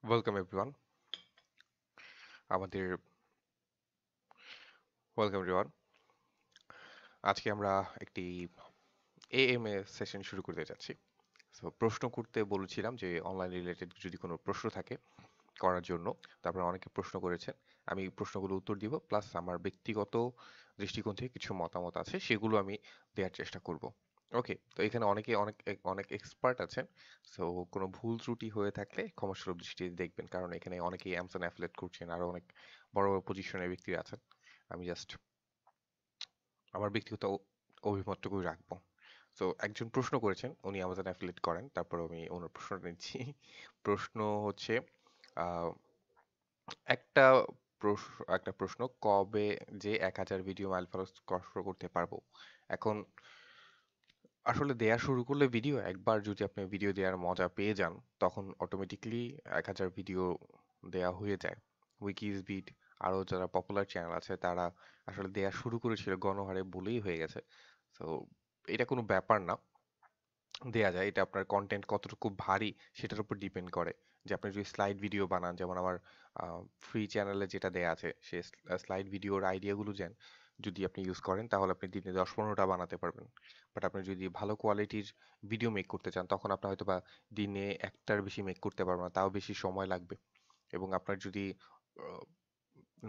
Welcome everyone আমাদের welcome everyone আজকে আমরা একটি এএমএ সেশন শুরু করতে যাচ্ছি। সো প্রশ্ন করতে বলেছিলাম যে অনলাইন রিলেটেড যদি কোনো প্রশ্ন থাকে করার জন্য। তারপরে অনেকে প্রশ্ন করেছেন, আমি প্রশ্নগুলো উত্তর দিব, প্লাস আমার ব্যক্তিগত দৃষ্টিকোণ থেকে কিছু মতামত আছে সেগুলো আমি দেওয়ার চেষ্টা করব। ওকে, তো এখানে অনেকে অনেক অনেক এক্সপার্ট আছেন। সো কোনো ভুল ত্রুটি হয়ে থাকলে ক্ষমাসুলভ দৃষ্টিতে দেখবেন, কারণ এখানে অনেকেই অ্যামাজন অ্যাফিলিয়েট করছেন, আরো অনেক বড় বড় পজিশনের ব্যক্তিরা আছেন। আমি জাস্ট আমার ব্যক্তিগত অভিমতটুকু রাখবো। তো একজন প্রশ্ন করেছেন, উনি আমাজন অ্যাফিলিয়েট করেন, তারপর আমি ওনার প্রশ্নটা নিচ্ছি। প্রশ্ন হচ্ছে আহ, একটা একটা প্রশ্ন, কবে যে 1000 ভিডিও মাইল ফলস স্পর্শ করতে পারবো? এখন আসলে দেয়া শুরু করলে ভিডিও একবার যদি আপনি ভিডিও দেওয়ার মজা পেয়ে যান, তখন অটোমেটিকলি 1000 ভিডিও দেয়া হয়ে যায়। উইকিসবিট আরো যারা পপুলার চ্যানেল আছে তারা আসলে দেয়া শুরু করেছিল গণহারে বলেই হয়ে গেছে। তো এটা কোনো ব্যাপার না, দেয়া যায়। এটা আপনার কন্টেন্ট কতটুকু ভারী সেটার উপর ডিপেন্ড করে। যে আপনি যদি স্লাইড ভিডিও বানান, যেমন আমার ফ্রি চ্যানেলে যেটা দেয়া আছে, সে স্লাইড ভিডিওর আইডিয়াগুলো যদি আপনি ইউজ করেন তাহলে আপনি দিনে 10-15টা বানাতে পারবেন। বাট আপনি যদি ভালো কোয়ালিটির ভিডিও মেক করতে চান, তখন আপনার হয়তো বা দিনে একটার বেশি মেক করতে পারবেন না, তাও বেশি সময় লাগবে। এবং আপনার যদি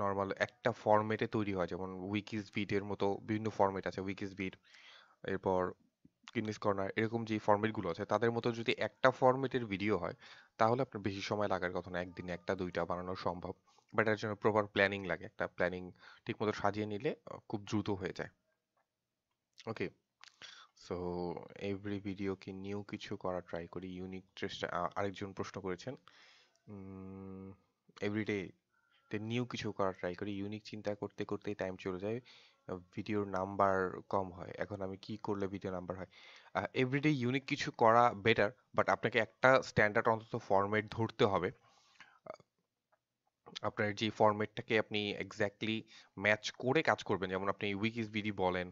নর্মাল একটা ফরম্যাটে তৈরি হয়, যেমন উইকিসবিট এর মতো বিভিন্ন ফরম্যাট আছে, উইকিসবিট, এরপর গিনেস কর্নার, এরকম যে ফরম্যাট গুলো আছে তাদের মতো যদি একটা ফরম্যাটের ভিডিও হয়, তাহলে আপনার বেশি সময় লাগার কথা না, একদিনে একটা দুইটা বানানো সম্ভব। বাট এর জন্য প্রপার প্ল্যানিং লাগে, একটা প্ল্যানিং ঠিকমতো সাজিয়ে নিলে খুব দ্রুত হয়ে যায়। ওকে, সো এভরি ভিডিও কি নিউ কিছু করা ট্রাই করি, ইউনিক চেষ্টা। আরেকজন প্রশ্ন করেছেন, এভরিডে নিউ কিছু করার ট্রাই করি, ইউনিক চিন্তা করতে করতেই টাইম চলে যায়, ভিডিওর নাম্বার কম হয়, এখন আমি কি করলে ভিডিও নাম্বার হয়? এভরিডে ইউনিক কিছু করা বেটার, বাট আপনাকে একটা স্ট্যান্ডার্ড অন্তত ফরম্যাট ধরতে হবে। আপনার যে ফরম্যাটটাকে আপনি এক্স্যাক্টলি ম্যাচ করে কাজ করবেন, যেমন আপনি উইকিসবিডি বলেন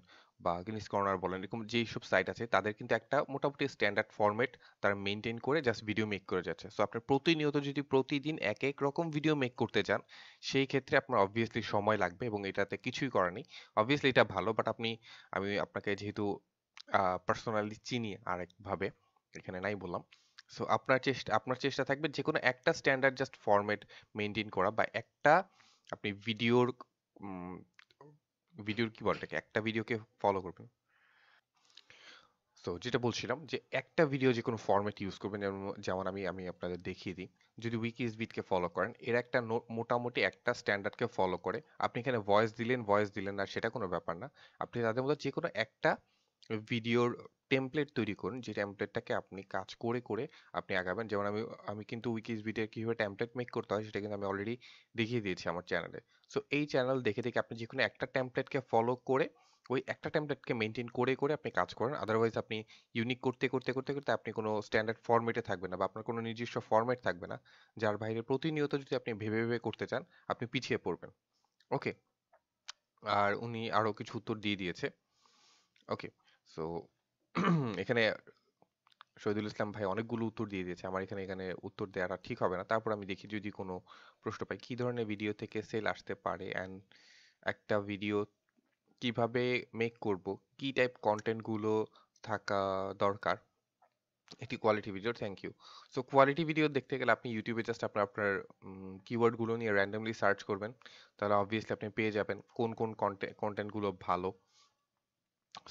বা গিনিস কর্নার বলেন, এরকম যেই সব সাইট আছে তাদের কিন্তু একটা মোটামুটি স্ট্যান্ডার্ড ফরম্যাট তারা মেনটেন করে জাস্ট ভিডিও মেক করে যাচ্ছে। সো আপনার প্রতিনিয়ত যদি প্রতিদিন এক এক রকম ভিডিও মেক করতে চান, সেই ক্ষেত্রে আপনার অবভিয়াসলি সময় লাগবে এবং এটাতে কিছুই করার নেই। অবভিয়াসলি এটা ভালো, বাট আমি আপনাকে যেহেতু পার্সোনালি চিনি আরেকভাবে, এখানে নাই বললাম। সো আপনার চেষ্টা থাকবে যে কোনো একটা স্ট্যান্ডার্ড জাস্ট ফরম্যাট মেনটেন করা, বা একটা আপনি উম, ভিডিওর কি বলটাকে একটা ভিডিওকে ফলো করবেন। তো যেটা বলছিলাম যে একটা ভিডিও যে কোনো ফরম্যাট ইউজ করবেন, যেমন যেমন আমি আমি আপনাদের দেখিয়ে দিই। যদি উইকিসবিটকে ফলো করেন, এর একটা মোটামুটি একটা স্ট্যান্ডার্ডকে ফলো করে। আপনি এখানে ভয়েস দিলেন না, সেটা কোনো ব্যাপার না। আপনি তাদের মধ্যে যে কোনো একটা ভিডিওর টেমপ্লেট তৈরি করুন, যে টেমপ্লেটটাকে আপনি কাজ করে করে আপনি আগাবেন। যেমন আমি আমি কিন্তু উইকিসবিটের কিভাবে টেমপ্লেট মেক করতে হয় সেটা কিন্তু আমি অলরেডি দেখিয়ে দিয়েছি আমার চ্যানেলে। সো এই চ্যানেল দেখে দেখে আপনি যে কোনো একটা টেমপ্লেটকে ফলো করে ওই একটা টেমপ্লেটকে মেনটেন করে করে আপনি কাজ করেন। আদারওয়াইজ আপনি ইউনিক করতে আপনি কোনো স্ট্যান্ডার্ড ফরম্যাটে থাকবেন না, বা আপনার কোনো নির্দিষ্ট ফরম্যাট থাকবে না, যার বাইরে প্রতিনিয়ত যদি আপনি ভেবে ভেবে করতে চান, আপনি পিছিয়ে পড়বেন। ওকে, আর উনি আরো কিছু উত্তর দিয়ে দিয়েছে। ওকে, সো এখানে শহীদুল ইসলাম ভাই অনেকগুলো উত্তর দিয়ে দিয়েছে, আমার এখানে উত্তর দেওয়াটা ঠিক হবে না। তারপর আমি দেখি যদি কোনো প্রশ্ন পাই, কি ধরনের ভিডিও থেকে সেল আসতে পারে, অ্যান্ড একটা ভিডিও কিভাবে মেক করব, কি টাইপ কন্টেন্ট গুলো থাকা দরকার, একটি quality video. Thank you. So quality video দেখতে গেলে আপনি ইউটিউবে জাস্ট আপনার কিওয়ার্ড গুলো নিয়ে র্যান্ডমলি সার্চ করবেন, তাহলে অবভিয়াসলি আপনি পেয়ে যাবেন কোন কোন কন্টেন্ট গুলো ভালো।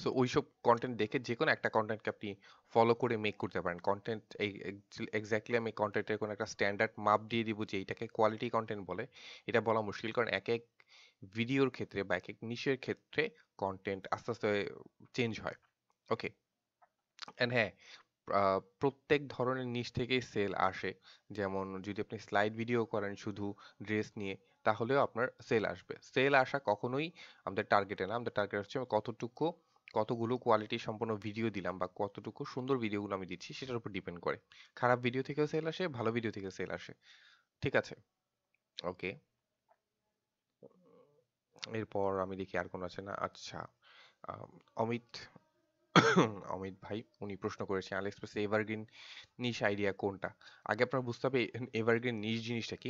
সো ওইসব কন্টেন্ট দেখে যে কোনো একটা কন্টেন্টকে আপনি ফলো করে মেক করতে পারেন। কন্টেন্ট এই এক্স্যাক্টলি আমি কন্টেন্টের কোনো একটা স্ট্যান্ডার্ড মাপ দিয়ে দিব যে এইটাকে কোয়ালিটি কন্টেন্ট বলে, এটা বলা মুশকিল, কারণ এক এক ভিডিওর ক্ষেত্রে বা এক এক নিশের ক্ষেত্রে কন্টেন্ট আস্তে আস্তে চেঞ্জ হয়। ওকে, এন্ড হ্যাঁ, প্রত্যেক ধরনের নিশ থেকেই সেল আসে। যেমন যদি আপনি স্লাইড ভিডিও করেন শুধু ড্রেস নিয়ে, তাহলেও আপনার সেল আসবে। সেল আসা কখনোই আমাদের টার্গেটে না, আমাদের টার্গেট হচ্ছে কতগুলো কোয়ালিটি সম্পন্ন ভিডিও দিলাম বা কতটুকু সুন্দর ভিডিওগুলো আমি দিচ্ছি সেটার উপর ডিপেন্ড করে। খারাপ ভিডিও থেকেও সেল আসে, ভালো ভিডিও থেকেও সেল আসে। ঠিক আছে, ওকে। এরপর আমি দেখি আর কোন আছে না। আচ্ছা, অমিত অমিত ভাই উনি প্রশ্ন করেছেন আলিএক্সপ্রেসে এভারগ্রিন নিশ আইডিয়া কোনটা। আগে আপনার বুঝতে হবে এভারগ্রিন নিশ জিনিসটা কি।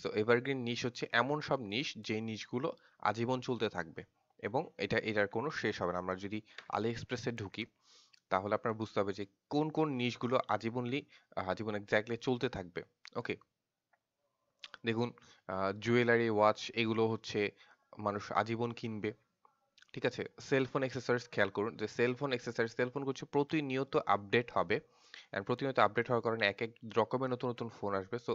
সো এভারগ্রিন নিশ হচ্ছে এমন সব নিশ যে নিশগুলো আজীবন চলতে থাকবে এবং এটার কোনো শেষ হবে না। আমরা যদি আলিএক্সপ্রেসে ঢুকি তাহলে আপনার বুঝতে হবে যে কোন কোন নিশগুলো আজীবন এক্স্যাক্টলি চলতে থাকবে। ওকে, দেখুন জুয়েলারি, ওয়াচ এগুলো হচ্ছে মানুষ আজীবন কিনবে। ঠিক আছে, সেলফোন অ্যাক্সেসরিজ খেয়াল করুন যে সেলফোন হচ্ছে প্রতিনিয়ত আপডেট হবে, এন্ড প্রতিনিয়ত আপডেট হওয়ার কারণে এক এক রকমের নতুন নতুন ফোন আসবে। সো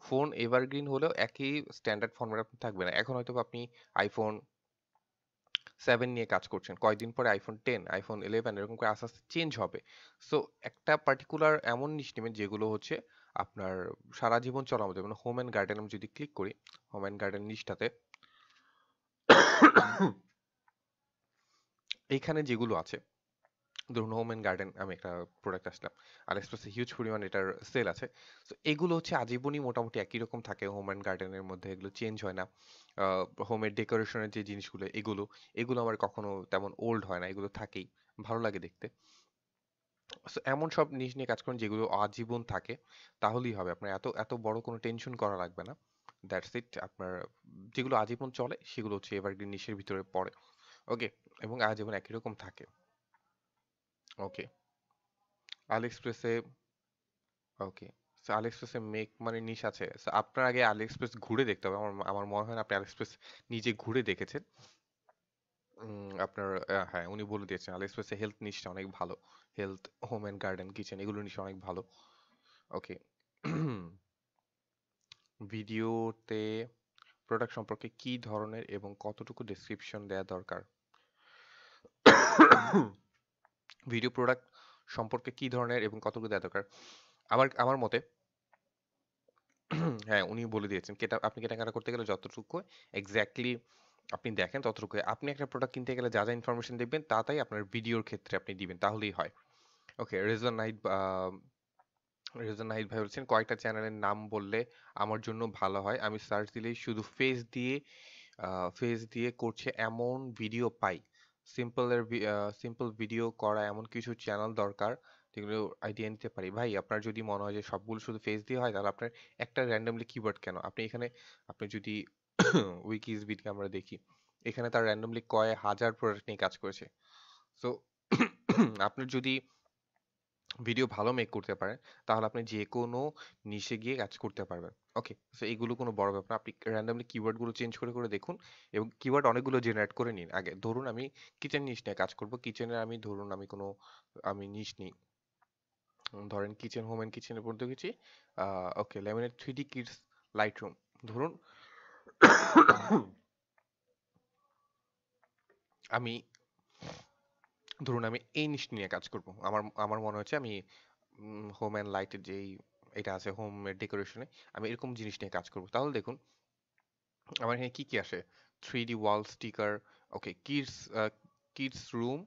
ফোন এভারগ্রিন হলেও একই স্ট্যান্ডার্ড ফর্মেট আপনি থাকবে না। এখন হয়তো আপনি আইফোন 7 নিয়ে কাজ করছেন, কয়েকদিন পরে আইফোন 10, আইফোন 11 এরকম করে আস্তে আস্তে চেঞ্জ হবে। সো একটা পার্টিকুলার এমন নিশ নেবেন যেগুলো হচ্ছে আপনার সারা জীবন চলার মতো। মানে হোম অ্যান্ড গার্ডেন আমি যদি ক্লিক করি, হোম অ্যান্ড গার্ডেন নিশটাতে এইখানে যেগুলো আছে, ধরুন হোম অ্যান্ড গার্ডেন আমি একটা প্রোডাক্ট আসলাম, আলিএক্সপ্রেসে হিউজ পরিমাণ এটার সেল আছে। তো এগুলো হচ্ছে আজীবনই মোটামুটি একই রকম থাকে, হোম অ্যান্ড গার্ডেনের মধ্যে এগুলো চেঞ্জ হয় না। হোমের ডেকোরেশনের যে জিনিসগুলো এগুলো এগুলো আমার কখনো তেমন ওল্ড হয় না, এগুলো থাকেই, ভালো লাগে দেখতে। সো এমন সব জিনিস নিয়ে কাজ করুন যেগুলো আজীবন থাকে, তাহলেই হবে। আপনার এত এত বড় কোনো টেনশন করা লাগবে না। That's it. আপনার যেগুলো আজীবন চলে সেগুলো হচ্ছে এভারগ্রিন নিশের ভিতরে পড়ে। ওকে, এবং আজীবন একই রকম থাকে। ওকে, আলিএক্সপ্রেসে ওকে, সো আলিএক্সপ্রেসে মেক মানে নিশ আছে। সো আপনার আগে আলিএক্সপ্রেস ঘুরে দেখতে হবে। আমার আমার মনে হয় না আপনি আলিএক্সপ্রেস নিজে ঘুরে দেখেছেন। আপনার হ্যাঁ, উনি বলে দিয়েছেন আলিএক্সপ্রেসে হেলথ নিশটা অনেক ভালো। Health, home and garden, kitchen এগুলো নিশ অনেক ভালো। ওকে, ভিডিওতে প্রোডাক্ট সম্পর্কে কি ধরনের এবং কতটুকু ডেসক্রিপশন দেওয়া দরকার? ভিডিও প্রোডাক্ট সম্পর্কে কি ধরনের এবং কতটুকু দেওয়া দরকার? আমার আমার মতে হ্যাঁ, উনি বলে দিয়েছেন আপনি কেনাকাটা করতে গেলে যতটুকু এক্স্যাক্টলি আপনি দেখেন ততটুকু। আপনি একটা প্রোডাক্ট কিনতে গেলে যা যা ইনফরমেশন দেখবেন তা তাই আপনার ভিডিওর ক্ষেত্রে আপনি দিবেন, তাহলেই হয়। ওকে, রেজন নাহিদ ভাই বলছেন কয়েকটা চ্যানেলের নাম বললে আমার জন্য ভালো হয়। আমি সার্চ দিলেই শুধু ফেস দিয়ে করছে এমন ভিডিও পাই। সিম্পল ভিডিও করা এমন কিছু চ্যানেল দরকার যেগুলো আইডিয়া নিতে পারি। ভাই, আপনার যদি মনে হয় যে সবগুলো শুধু ফেস দিয়ে হয় তাহলে আপনার একটা র্যান্ডমলি কিওয়ার্ড কেন? আপনি যদি উইকিসবিডি আমরা দেখি, এখানে তার র্যান্ডমলি কয় হাজার প্রোডাক্ট নিয়ে কাজ করেছে। সো আপনার যদি ভিডিও ভালো মেক করতে পারেন তাহলে আপনি যে কোনো নিশে গিয়ে কাজ করতে পারবেন। ওকে, সো এইগুলো কোনো বড় ব্যাপার না। আপনি র্যান্ডমলি কিওয়ার্ড গুলো চেঞ্জ করে করে দেখুন এবং কিওয়ার্ড অনেকগুলো জেনারেট করে নিন আগে। ধরুন আমি কিচেন নিশ নিয়ে কাজ করব, কিচেনের ধরুন আমি নিশ নিই, ধরেন কিচেন, হোম এন্ড কিচেনের পর্যন্ত গেছি। Okay, laminate 3D kids light room ধরুন। আমি আমি এই নিশ নিয়ে কাজ করব। আমার আমার মনে হচ্ছে আমি হোম অ্যান্ড লাইটের যেই এটা আছে হোমের ডেকোরেশনে, আমি এরকম জিনিস নিয়ে কাজ করব। তাহলে দেখুন আমার এখানে কি কি আসে। 3D wall sticker, okay, kids room,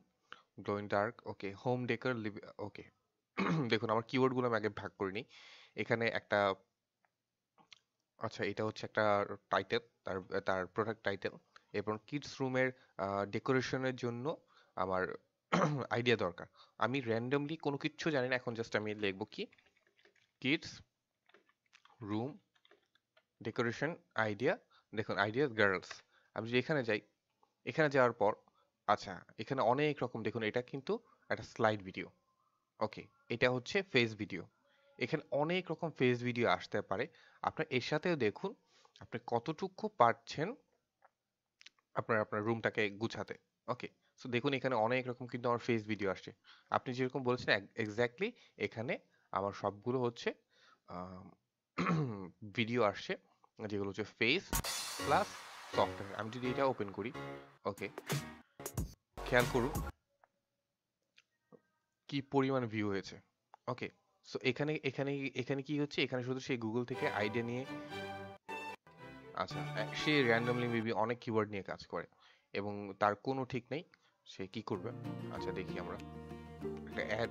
glow in dark, okay, home decor, okay. দেখুন আমার কিওয়ার্ড গুলো আমি আগে ভাগ করে নিই। এখানে একটা, আচ্ছা এটা হচ্ছে একটা টাইটেল, তার তার প্রোডাক্ট টাইটেল। এবং কিডস রুমের ডেকোরেশনের জন্য আমার আইডিয়া দরকার। আমি র্যান্ডমলি কোনো কিচ্ছু জানি না, এখন জাস্ট আমি লিখবো কি কিডস রুম ডেকোরেশন আইডিয়া। দেখুন আইডিয়া গার্লস। আমি যদি এখানে যাই, এখানে যাওয়ার পর আচ্ছা এখানে অনেক রকম, দেখুন এটা কিন্তু একটা স্লাইড ভিডিও। ওকে, এটা হচ্ছে ফেস ভিডিও। এখানে অনেক রকম ফেস ভিডিও আসতে পারে। আপনার এর সাথেও দেখুন আপনি কতটুকু পারছেন আপনার আপনার রুমটাকে গুছাতে। ওকে, সো দেখুন এখানে অনেক রকম কিন্তু আমার ফেস ভিডিও আসছে। আপনি যেরকম বলেছেন এক্স্যাক্টলি এখানে আমার সবগুলো হচ্ছে ভিডিও আসছে যেগুলো হচ্ছে ফেস প্লাস সফটওয়্যার। আমি যদি এটা ওপেন করি, ওকে, খেয়াল করুন কি পরিমাণ ভিউ হয়েছে। ওকে, সো এখানে কি হচ্ছে, এখানে শুধু সেই গুগল থেকে আইডিয়া নিয়ে, আচ্ছা সে র্যান্ডমলি মেবি অনেক কিওয়ার্ড নিয়ে কাজ করে এবং তার কোনো ঠিক নেই সে কি করবে। আচ্ছা দেখি আমরা একটা অ্যাড।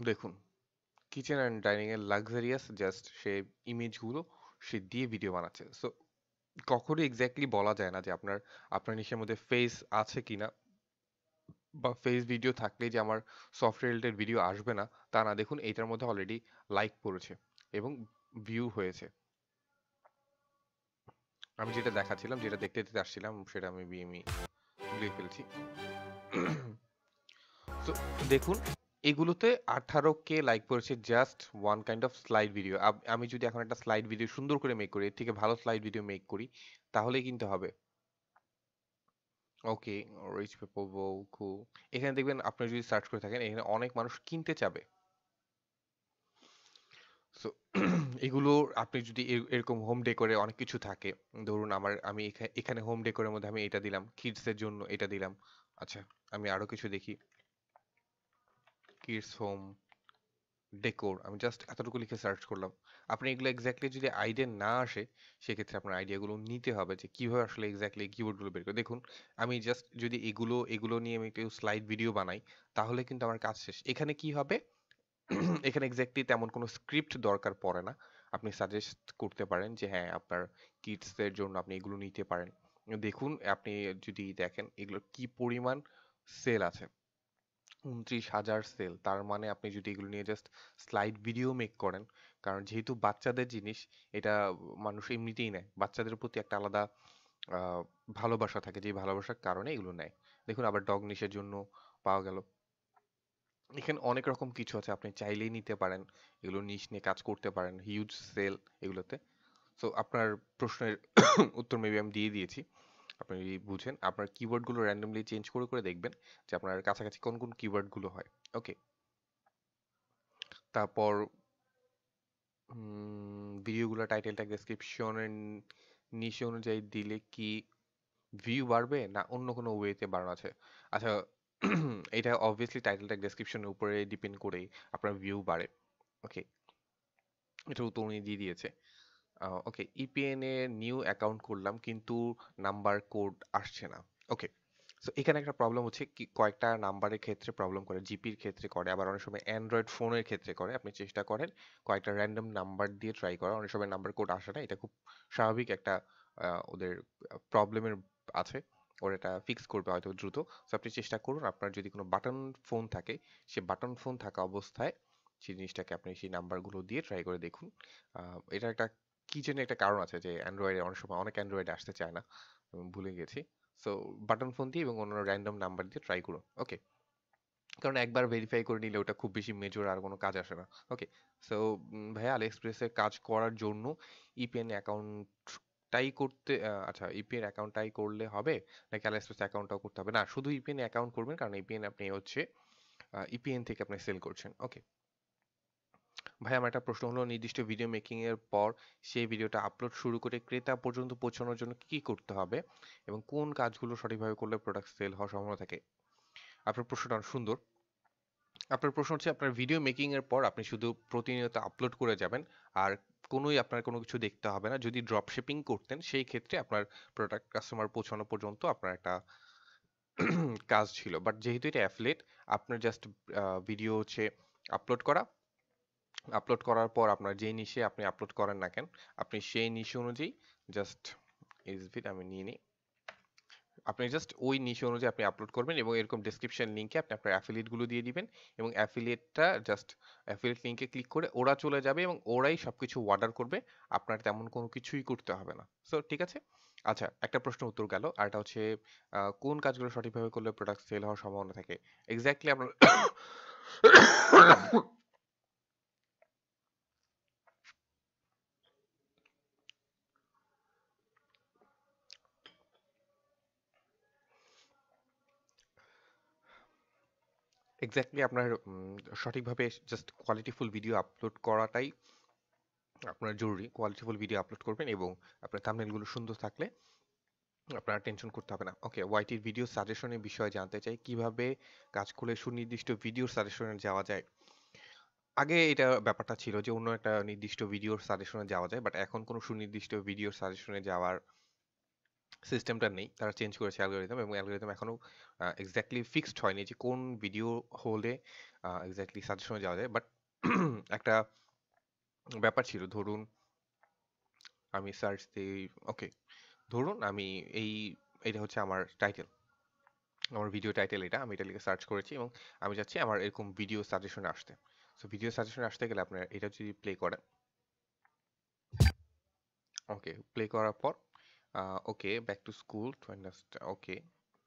দেখুন কিচেন অ্যান্ড ডাইনিং এর লাক্সারিয়াস জাস্ট সে ইমেজগুলো সে দিয়ে ভিডিও বানাচ্ছে। সো কখনোই এক্স্যাক্টলি বলা যায় না যে আপনার নিশের মধ্যে ফেস আছে কিনা, বা ফেস ভিডিও থাকলেই যে আমার সফটওয়্যার রিলেটেড ভিডিও আসবে না তা না। দেখুন এইটার মধ্যে অলরেডি লাইক পড়েছে এবং ভিউ হয়েছে। আমি যেটা দেখাচ্ছিলাম, যেটা দেখতে দেখতে আসছিলাম, সেটা আমি ভুলে ফেলছি। তো দেখুন এগুলোতে 18K লাইক পড়েছে, just one kind of slide video. আমি যদি এখন একটা স্লাইড ভিডিও সুন্দর করে মেক করি, এর থেকে ভালো স্লাইড ভিডিও মেক করি, তাহলেই কিন্তু হবে। ওকে, রিচ পিপল বউকু, এখানে দেখবেন আপনি যদি সার্চ করে থাকেন এখানে অনেক মানুষ কিনতে চাবে। সো এগুলো আপনি যদি এরকম হোম ডেকোরে অনেক কিছু থাকে, ধরুন আমি এখানে হোম ডেকোরের মধ্যে আমি এটা দিলাম, কিডস এর জন্য এটা দিলাম। আচ্ছা, আমি আরো কিছু দেখি, কিডস হোম ডেকোর, আমি জাস্ট এতটুকু লিখে সার্চ করলাম। আপনি এগুলো এক্স্যাক্টলি যদি আইডিয়া না আসে, সেক্ষেত্রে আপনার আইডিয়াগুলো নিতে হবে যে কিভাবে আসলে এক্স্যাক্টলি কিবোর্ডগুলো বের করে। দেখুন আমি জাস্ট যদি এগুলো নিয়ে আমি একটু স্লাইড ভিডিও বানাই, তাহলে কিন্তু আমার কাজ শেষ। এখানে কি হবে, এখানে এক্স্যাক্টলি তেমন কোনো স্ক্রিপ্ট দরকার পড়ে না। আপনি সাজেস্ট করতে পারেন যে হ্যাঁ আপনার কিডসদের জন্য আপনি এগুলো নিতে পারেন। দেখুন আপনি যদি দেখেন এগুলোর কি পরিমাণ সেল আছে, 29,000 সেল। তার মানে আপনি যদি এগুলো নিয়ে জাস্ট স্লাইড ভিডিও মেক করেন, কারণ যেহেতু বাচ্চাদের জিনিস, এটা মানুষ এমনিতেই নেয়, বাচ্চাদের প্রতি একটা আলাদা আহ, ভালোবাসা থাকে, যে ভালোবাসার কারণে এগুলো নেয়। দেখুন আবার ডগ নিশের জন্য পাওয়া গেল। এখানে অনেক রকম কিছু আছে, আপনি চাইলেই নিতে পারেন, এগুলো নিশ নিয়ে কাজ করতে পারেন, হিউজ সেল এগুলোতে। সো আপনার প্রশ্নের উত্তর মেবি আমি দিয়ে দিয়েছি। আপনি যদি বুঝেন, আপনার কিওয়ার্ডগুলো র্যান্ডমলি চেঞ্জ করে করে দেখবেন যে আপনার কাছাকাছি কোন কোন কিওয়ার্ডগুলো হয়। ওকে, তারপর ভিডিওগুলো টাইটেল ট্যাগ ডেসক্রিপশনের নিচে অনুযায়ী দিলে কি ভিউ বাড়বে, না অন্য কোনো ওয়েতে বাড়ানো আছে? আচ্ছা, এটা অবভিয়াসলি টাইটেল ট্যাগ ডেসক্রিপশনের উপরে ডিপেন্ড করেই আপনার ভিউ বাড়ে। ওকে, এটার উত্তর উনি দিয়ে দিয়েছে। ওকে, ইপিএন এ নিউ অ্যাকাউন্ট করলাম কিন্তু নাম্বার কোড আসছে না। ওকে, সো এখানে একটা প্রবলেম হচ্ছে কি, কয়েকটা নাম্বারের ক্ষেত্রে প্রবলেম করে, জিপির ক্ষেত্রে করে, আবার অনেক সময় অ্যান্ড্রয়েড ফোনের ক্ষেত্রে করে। আপনি চেষ্টা করেন কয়েকটা র্যান্ডম নাম্বার দিয়ে ট্রাই করা, অনেক সময় নাম্বার কোড আসে না, এটা খুব স্বাভাবিক একটা ওদের প্রবলেমের আছে, ওরা এটা ফিক্স করবে হয়তো দ্রুত। সো আপনি চেষ্টা করুন, আপনার যদি কোনো বাটন ফোন থাকে, সে বাটন ফোন থাকা অবস্থায় সেই জিনিসটাকে আপনি সেই নাম্বারগুলো দিয়ে ট্রাই করে দেখুন। এটা একটা কি যেন একটা কারণ আছে যে অ্যান্ড্রয়েডে অনেক সময় অনেক অ্যান্ড্রয়েডে আসতে চায় না, আমি ভুলে গেছি। সো বাটন ফোন দিয়ে এবং অন্য র্যান্ডম নাম্বার দিয়ে ট্রাই করুন। ওকে, কারণ একবার ভেরিফাই করে নিলে ওটা খুব বেশি মেজর আর কোনো কাজ আসে না। ওকে, সো ভাইয়া আলি এক্সপ্রেসে কাজ করার জন্য ইপিএন অ্যাকাউন্টটাই করতে আচ্ছা ইপিএন অ্যাকাউন্টটাই করলে হবে, নাকি আলি এক্সপ্রেস অ্যাকাউন্টটাও করতে হবে? না, শুধু ইপিএন অ্যাকাউন্ট করবেন, কারণ ইপিএন আপনি হচ্ছে ইপিএন থেকে আপনি সেল করছেন। ওকে ভাই, আমার একটা প্রশ্ন হলো, নির্দিষ্ট ভিডিও মেকিং এর পর সেই ভিডিওটা আপলোড শুরু করে ক্রেতা পর্যন্ত পৌঁছানোর জন্য কি কি করতে হবে এবং কোন কাজগুলো সঠিকভাবে করলে প্রোডাক্ট সেল হওয়ার সম্ভাবনা থাকে? আপনার প্রশ্নটা অনেক সুন্দর। আপনার প্রশ্ন হচ্ছে আপনার ভিডিও মেকিং এর পর আপনি শুধু প্রতিনিয়ত আপলোড করে যাবেন আর আপনার কোনো কিছু দেখতে হবে না। যদি ড্রপ শিপিং করতেন সেই ক্ষেত্রে আপনার প্রোডাক্ট কাস্টমার পৌঁছানো পর্যন্ত আপনার একটা কাজ ছিল, বাট যেহেতু এটা অ্যাফিলিয়েট, আপনার জাস্ট ভিডিও হচ্ছে আপলোড করা, আপলোড করার পর আপনার যেই নিশে আপনি আপলোড করেন না কেন, আপনি সেই নিশে অনুযায়ী জাস্ট এসভিট আমি নিয়ে নিই, আপনি জাস্ট ওই নিশে অনুযায়ী আপনি আপলোড করবেন এবং এরকম ডেসক্রিপশন লিংকে আপনি আপনার অ্যাফিলিয়েট গুলো দিয়ে দিবেন এবং অ্যাফিলিয়েটটা জাস্ট অ্যাফিলিয়েট লিংকে ক্লিক করে ওরা চলে যাবে এবং ওরাই সবকিছু অর্ডার করবে, আপনার তেমন কোনো কিছুই করতে হবে না। সো ঠিক আছে। আচ্ছা, একটা প্রশ্ন উত্তর গেল, আর এটা হচ্ছে কোন কাজগুলো সঠিকভাবে করলে প্রোডাক্ট সেল হওয়ার সম্ভাবনা থাকে? এক্স্যাক্টলি আপনার এক্স্যাক্টলি আপনার সঠিকভাবে জাস্ট কোয়ালিটিফুল ভিডিও আপলোড করাটাই আপনার জরুরি। কোয়ালিটিফুল ভিডিও আপলোড করবেন এবং আপনার থাম্বনেইলগুলো সুন্দর থাকলে আপনার টেনশন করতে হবে না। ওকে, ওয়াইটির ভিডিও সাজেশনের বিষয়ে জানতে চাই, কিভাবে কাজ করলে সুনির্দিষ্ট ভিডিওর সাজেশনে যাওয়া যায়? আগে এটা ব্যাপারটা ছিল যে অন্য একটা নির্দিষ্ট ভিডিওর সাজেশনে যাওয়া যায়, বাট এখন কোনো সুনির্দিষ্ট ভিডিওর সাজেশনে যাওয়ার সিস্টেমটা নেই, তারা চেঞ্জ করেছে অ্যালগোরিদম, এবং অ্যালগোরিদম এখনো এক্স্যাক্টলি ফিক্সড হয়নি যে কোন ভিডিও হলে এক্স্যাক্টলি সাজেশনে যাওয়া যায়। বাট একটা ব্যাপার ছিল, ধরুন আমি সার্চ দিই, ওকে, ধরুন আমি এই এটা হচ্ছে আমার টাইটেল, আমার ভিডিও টাইটেল, এটা আমি এটা লিখে সার্চ করেছি এবং আমি চাচ্ছি আমার এরকম ভিডিও সাজেশনে আসতে। সো ভিডিও সাজেশনে আসতে গেলে আপনার এটা যদি প্লে করেন, ওকে, প্লে করার পর okay, back to school to understand, okay,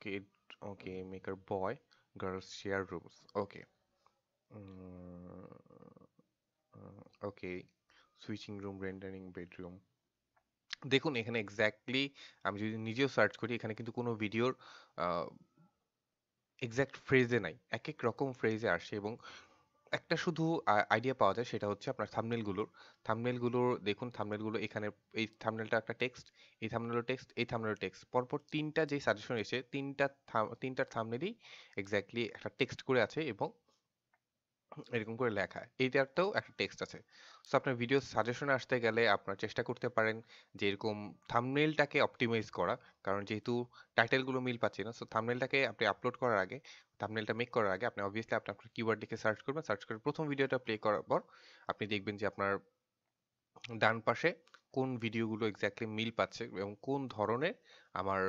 kid, okay, maker boy girls share rooms, okay, okay, switching room, rendering bedroom. দেখুন এখানে এক্স্যাক্টলি আমি যদি নিজেও সার্চ করি, এখানে কিন্তু কোনো ভিডিওর এক্স্যাক্ট ফ্রেজে নাই, এক এক রকম ফ্রেজে আসে এবং একটা শুধু আইডিয়া পাওয়া যায়, সেটা হচ্ছে আপনার থাম্বনেলগুলোর দেখুন, থাম্বনেলগুলো এখানে, এই থাম্বনেলটা একটা টেক্সট, এই থাম্বনেলও টেক্সট, এই থাম্বনেলও টেক্সট, পরপর তিনটা যে সাজেশন এসে তিনটার থাম্বনেলই এক্স্যাক্টলি একটা টেক্সট করে আছে এবং এরকম করে লেখা, এইটাতেও একটা টেক্সট আছে। সো আপনার ভিডিও সাজেশনে আসতে গেলে আপনার চেষ্টা করতে পারেন যে এরকম থাম্বনেলটাকে অপটিমাইজ করা, কারণ যেহেতু টাইটেলগুলো মিল পাচ্ছি না, সো থাম্বনেলটাকে আপনি আপলোড করার আগে, থাম্বনেলটা মেক করার আগে আপনি অবভিয়াসলি আপনার কিওয়ার্ড লিখে সার্চ করবেন, সার্চ করে প্রথম ভিডিওটা প্লে করার পর আপনি দেখবেন যে আপনার ডান পাশে কোন ভিডিওগুলো এক্স্যাক্টলি মিল পাচ্ছে এবং কোন ধরনের আমার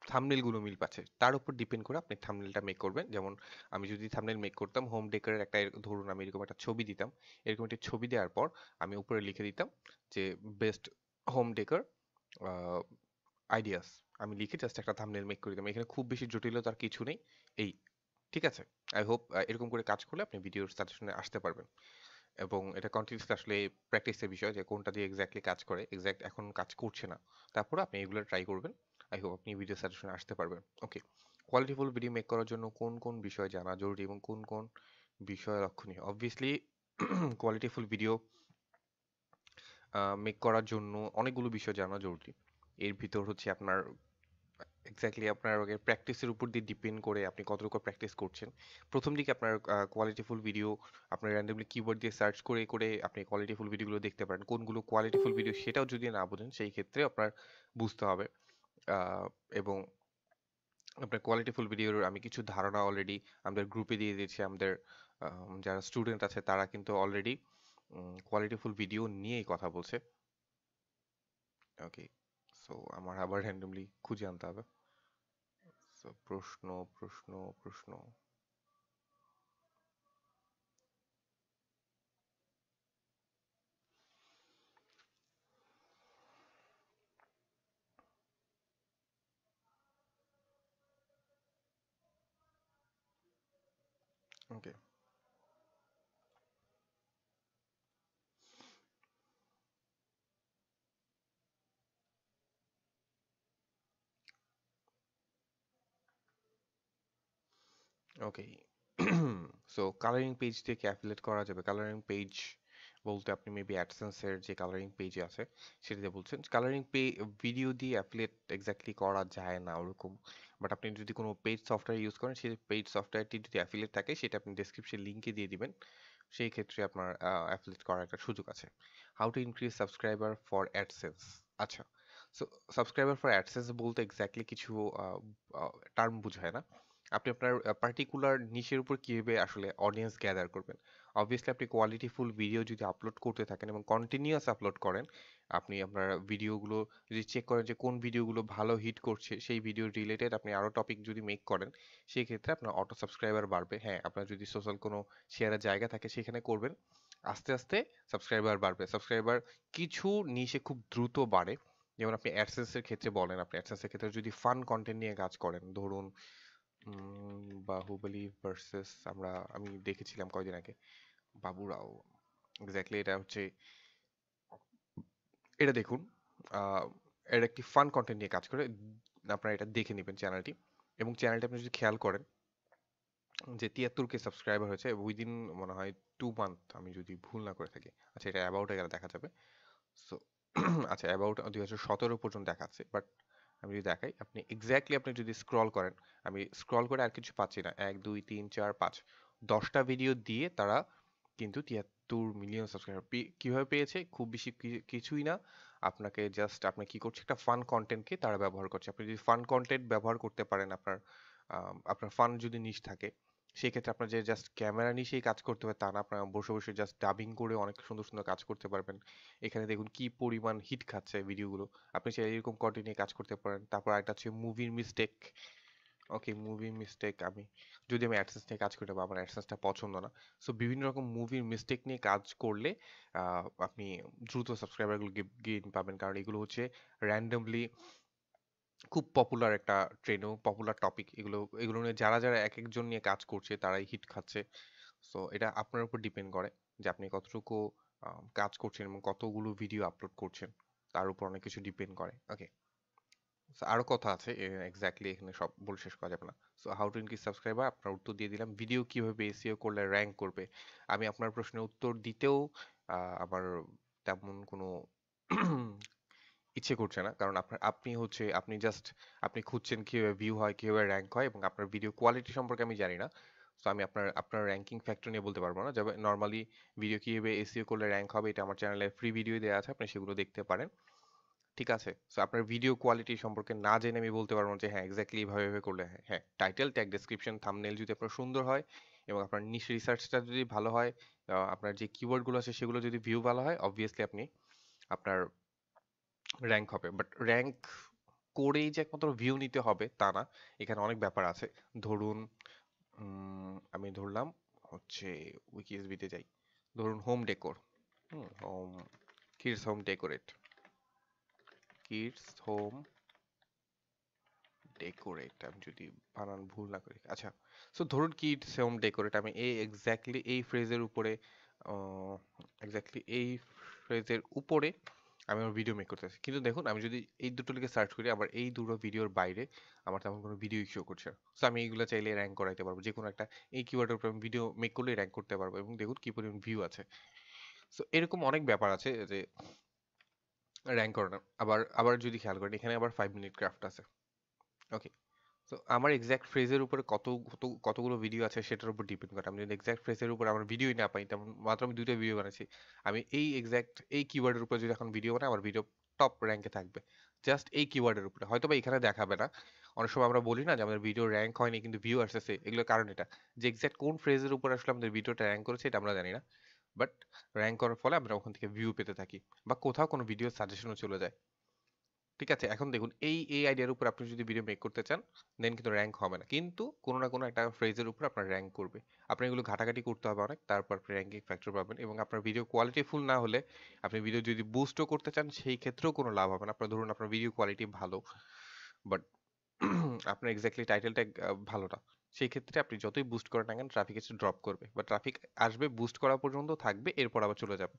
থাম্বনেলগুলো মিল পাচ্ছে, তার উপর ডিপেন্ড করে আপনি থাম্বনেলটা মেক করবেন। যেমন আমি যদি থাম্বনেল মেক করতাম হোম ডেকোরের একটা, ধরুন আমি এরকম একটা ছবি দিতাম, এরকম একটি ছবি দেওয়ার পর আমি উপরে লিখে দিতাম যে বেস্ট হোম ডেকোর আইডিয়াস, আমি লিখে জাস্ট একটা থাম্বনেল মেক করে দিতাম। এখানে খুব বেশি জটিলতার কিছু নেই, এই, ঠিক আছে? আই হোপ এরকম করে কাজ করলে আপনি ভিডিওর সাজেশনে আসতে পারবেন এবং এটা কন্টিনিউসলি আসলে প্র্যাকটিসের বিষয় যে কোনটা দিয়ে এক্স্যাক্টলি কাজ করে, এক্স্যাক্ট এখন কাজ করছে না, তারপরে আপনি এগুলো ট্রাই করবেন। আই হোপ আপনি ভিডিও সাজেশনে আসতে পারবেন। ওকে, কোয়ালিটিফুল ভিডিও মেক করার জন্য কোন কোন বিষয় জানা জরুরি এবং কোন কোন বিষয় লক্ষণীয়? অবভিয়াসলি কোয়ালিটিফুল ভিডিও মেক করার জন্য অনেকগুলো বিষয় জানা জরুরি। এর ভিতর হচ্ছে আপনার এক্স্যাক্টলি আপনার প্র্যাকটিসের উপর দিয়ে ডিপেন্ড করে আপনি কতটুকু প্র্যাকটিস করছেন। প্রথম দিকে আপনার কোয়ালিটিফুল ভিডিও আপনার র্যান্ডমলি কিবোর্ড দিয়ে সার্চ করে করে আপনি কোয়ালিটিফুল ভিডিওগুলো দেখতে পারেন, কোনগুলো কোয়ালিটিফুল ভিডিও সেটাও যদি না বোঝেন সেই ক্ষেত্রে আপনার বুঝতে হবে। আহ, এবং আপনার কোয়ালিটিফুল ভিডিওর আমি কিছু ধারণা অলরেডি আমাদের গ্রুপে দিয়ে দিয়েছি, আমাদের যারা স্টুডেন্ট আছে তারা কিন্তু অলরেডি কোয়ালিটিফুল ভিডিও নিয়েই কথা বলছে। ওকে, সো আমার আবার র্যান্ডমলি খুঁজে আনতে হবে। সো প্রশ্ন, প্রশ্ন, প্রশ্ন, ওকে, ওকে। সো কালারিং পেজ থেকে অ্যাফিলিয়েট করা যাবে। কালারিং পেজ বলতে আপনি মেবি অ্যাডসেন্স এর যে কালারিং পেজ আছে সেটাতে বলছেন। কালারিং ভিডিও দিয়ে অ্যাফিলিয়েট এক্স্যাক্টলি করা যায় না ওরকম, বাট আপনি যদি কোনো পেজ সফটওয়্যার ইউজ করেন, সেই পেজ সফটওয়্যারটি যদি অ্যাফিলিয়েট থাকে সেটা আপনি ডেসক্রিপশন লিঙ্কে দিয়ে দিবেন, সেই ক্ষেত্রে আপনার অ্যাফিলিয়েট করার একটা সুযোগ আছে। How to increase subscriber for AdSense. আচ্ছা, সো সাবস্ক্রাইবার ফর অ্যাডসেন্স বলতে এক্স্যাক্টলি কিছু টার্ম বোঝায় না। আপনি আপনার পার্টিকুলার নিশের উপর কিভাবে আসলে অডিয়েন্স গ্যাদার করবেন। অবভিয়াসলি আপনি কোয়ালিটিফুল ভিডিও যদি আপলোড করতে থাকেন এবং কন্টিনিউয়াস আপলোড করেন, আপনি আপনার ভিডিওগুলো যদি চেক করেন যে কোন ভিডিওগুলো ভালো হিট করছে, সেই ভিডিও রিলেটেড আপনি আরও টপিক যদি মেক করেন, সেই ক্ষেত্রে আপনার অটো সাবস্ক্রাইবার বাড়বে। হ্যাঁ, আপনার যদি সোশ্যাল কোনো শেয়ারের জায়গা থাকে সেখানে করবেন, আস্তে আস্তে সাবস্ক্রাইবার বাড়বে। সাবস্ক্রাইবার কিছু নিশে খুব দ্রুত বাড়ে, যেমন আপনি অ্যাডসেন্সের ক্ষেত্রে বলেন, আপনি অ্যাডসেন্সের ক্ষেত্রে যদি ফান কন্টেন্ট নিয়ে কাজ করেন, ধরুন বাহুবলী ভার্সেস আমি দেখেছিলাম কয়দিন আগে বাবুরাও, এক্স্যাক্টলি এটা হচ্ছে, এটা দেখুন, আহ, এর একটি ফান কন্টেন্ট নিয়ে কাজ করে, আপনারা এটা দেখে নেবেন চ্যানেলটি, এবং চ্যানেলটি আপনি যদি খেয়াল করেন যে 73K সাবস্ক্রাইবার হয়েছে উইদিন মনে হয় 2 মান্থ, আমি যদি ভুল না করে থাকি। আচ্ছা, এটা অ্যাবাউটে গেলে দেখা যাবে। সো আচ্ছা, অ্যাবাউট 2017 পর্যন্ত দেখাচ্ছে, বাট আমি যদি দেখাই, আপনি এক্স্যাক্টলি আপনি যদি স্ক্রল করেন, আমি স্ক্রল করে আর কিছু পাচ্ছি না, 1 2 3 4 5 10টা ভিডিও দিয়ে তারা কিন্তু 73 মিলিয়ন সাবস্ক্রাইবার কিভাবে পেয়েছে? খুব বেশি কিছুই না, আপনাকে জাস্ট আপনি কি করছে, একটা ফান কন্টেন্টকে তারা ব্যবহার করছে। আপনি যদি ফান কন্টেন্ট ব্যবহার করতে পারেন, আপনার আপনার ফান যদি নিশ থাকে, সেক্ষেত্রে আপনার যে জাস্ট ক্যামেরা নিয়েই কাজ করতে হবে তা না, আপনারা বসে বসে জাস্ট ডাবিং করে অনেক সুন্দর সুন্দর কাজ করতে পারবেন। এখানে দেখুন কি পরিমাণ হিট খাচ্ছে ভিডিওগুলো। আপনি চাইলে এরকম কন্টেন্ট নিয়ে কাজ করতে পারেন। তারপর আরেকটা হচ্ছে মুভির মিস্টেক। ওকে, মুভি মিস্টেক, আমি অ্যাডসেন্স নিয়ে কাজ করি না বা আমার অ্যাডসেন্সটা পছন্দ না। সো বিভিন্ন রকম মুভির মিস্টেক নিয়ে কাজ করলে আপনি দ্রুত সাবস্ক্রাইবারগুলো গেইন পাবেন, কারণ এগুলো হচ্ছে র্যান্ডমলি খুব পপুলার একটা ট্রেন্ড এবং পপুলার টপিক। এগুলো এগুলো নিয়ে যারা যারা এক একজন নিয়ে কাজ করছে তারাই হিট খাচ্ছে। সো এটা আপনার উপর ডিপেন্ড করে যে আপনি কতটুকু কাজ করছেন এবং কতগুলো ভিডিও আপলোড করছেন, তার উপর অনেক কিছু ডিপেন্ড করে। ওকে, আরো কথা আছে, এক্স্যাক্টলি এখানে সব বলে শেষ করা যাবে না। So how to increase subscriber আপনার উত্তর দিয়ে দিলাম। ভিডিও কিভাবে এসইও করলে র্যাঙ্ক করবে, আমি আপনার প্রশ্নের উত্তর দিতেও আমার তেমন কোনো ইচ্ছে করছে না, কারণ আপনি জাস্ট আপনি খুঁজছেন কিভাবে ভিউ হয়, কিভাবে র্যাঙ্ক হয়, এবং আপনার ভিডিও কোয়ালিটি সম্পর্কে আমি জানি না। তো আমি আপনার র্যাঙ্কিং ফ্যাক্টর নিয়ে বলতে পারবো না। যাবে নর্মালি ভিডিও কিভাবে এসইও করলে র্যাঙ্ক হবে এটা আমার চ্যানেলে ফ্রি ভিডিও দেওয়া আছে, আপনি সেগুলো দেখতে পারেন। ঠিক আছে, সো আপনার ভিডিও কোয়ালিটি সম্পর্কে না জেনে আমি বলতে পারবো না যে হ্যাঁ এক্স্যাক্টলি এইভাবে এভাবে করলে হ্যাঁ হ্যাঁ, টাইটেল, ট্যাগ, ডেসক্রিপশন, থাম্বনেল যদি আপনার সুন্দর হয় এবং আপনার নিশ রিসার্চটা যদি ভালো হয়, আপনার যে কিওয়ার্ডগুলো আছে সেগুলো যদি ভিউ ভালো হয়, অবভিয়াসলি আপনার র্যাঙ্ক হবে। বাট র্যাঙ্ক করেই যে একমাত্র ভিউ নিতে হবে তা না, এখানে অনেক ব্যাপার আছে। ধরুন আমি ধরলাম হচ্ছে উইকিএসবিতে যাই, ধরুন home decor, home kids home decorate, kids home decorate, আমি যদি বানান ভুল না করি, আচ্ছা। সো ধরুন কিডস হোম ডেকোরেট, আমি এই ফ্রেজের উপরে আমি আমার ভিডিও মেক করতেছি। কিন্তু দেখুন আমি যদি এই দুটো লিখে সার্চ করি, আবার এই দুটো ভিডিওর বাইরে আমার তেমন কোনো ভিডিও শো করছে না। সো আমি এইগুলো চাইলে র্যাঙ্ক করাইতে পারবো, যে কোনো একটা এই কিওয়ার্ডের উপর আমি ভিডিও মেক করলে র্যাঙ্ক করতে পারবো, এবং দেখুন কি পরিমাণ ভিউ আছে। সো এরকম অনেক ব্যাপার আছে যে র্যাঙ্ক করানোর। আবার আবার যদি খেয়াল করেন এখানে আবার 5 মিনিট ক্রাফট আছে। ওকে, তো আমার এক্সাক্ট ফ্রেজের উপরে কতগুলো ভিডিও আছে সেটার উপর ডিপেন্ড করে। আমি যদি এক্সাক্ট ফ্রেজের উপর আমার ভিডিওই না পাই, তেমন মাত্র আমি 2টা ভিডিও বানাইছি, আমি এই কিওয়ার্ডের উপর যদি এখন ভিডিও বানাই, আমার ভিডিও টপ র্যাঙ্কে থাকবে জাস্ট এই কিওয়ার্ডের উপরে। হয়তো বা এখানে দেখাবে না। অনেক সময় আমরা বলি না যে আমাদের ভিডিও র্যাঙ্ক হয়নি কিন্তু ভিউ আসতেছে, এগুলোর কারণ এটা যে এক্সাক্ট কোন ফ্রেজের উপর আসলে আমাদের ভিডিওটা র্যাঙ্ক করেছে এটা আমরা জানি না। বাট র্যাঙ্ক করার ফলে আমরা ওখান থেকে ভিউ পেতে থাকি, বা কোথাও কোনো ভিডিও সাজেশনও চলে যায়। ঠিক আছে, এখন দেখুন এই আইডিয়ার উপর আপনি যদি ভিডিও মেক করতে চান, দেন কিন্তু র্যাঙ্ক হবে না, কিন্তু কোনো না কোনো একটা ফ্রেজের উপর আপনার র্যাঙ্ক করবে। আপনার এগুলো ঘাটাঘাটি করতে হবে অনেক, তারপর আপনি র্যাঙ্কিং ফ্যাক্টর পাবেন। এবং আপনার ভিডিও কোয়ালিটি ফুল না হলে, আপনি ভিডিও যদি বুস্টও করতে চান সেই ক্ষেত্রেও কোনো লাভ হবে না। আপনার ধরুন আপনার ভিডিও কোয়ালিটি ভালো, বাট আপনার এক্স্যাক্টলি টাইটেলটা ভালো না, সেই ক্ষেত্রে আপনি যতই বুস্ট করেন না কেন ট্রাফিক এসে ড্রপ করবে, বা ট্রাফিক আসবে বুস্ট করা পর্যন্ত থাকবে, এরপর আবার চলে যাবে।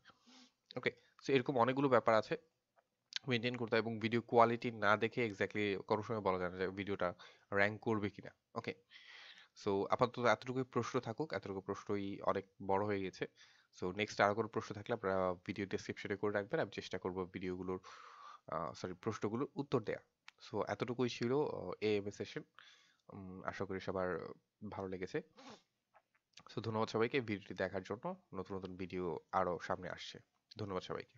ওকে, সো এরকম অনেকগুলো ব্যাপার আছে মেনটেন করতে হয়, এবং ভিডিও কোয়ালিটি না দেখে এক্স্যাক্টলি কোনো সময় বলা যায় না যে ভিডিওটা র্যাঙ্ক করবে কিনা। ওকে, সো আপাতত এতটুকুই প্রশ্ন থাকুক, এতটুকু প্রশ্নই অনেক বড় হয়ে গেছে। সো নেক্সট আর কোনো প্রশ্ন থাকলে আপনারা ভিডিও ডেসক্রিপশনে করে রাখবেন, আমি চেষ্টা করব ভিডিওগুলোর প্রশ্নগুলোর উত্তর দেয়া। সো এতটুকুই ছিল এএমএ সেশন। আশা করি সবার ভালো লেগেছে। সো ধন্যবাদ সবাইকে ভিডিওটি দেখার জন্য। নতুন নতুন ভিডিও আরো সামনে আসছে। ধন্যবাদ সবাইকে।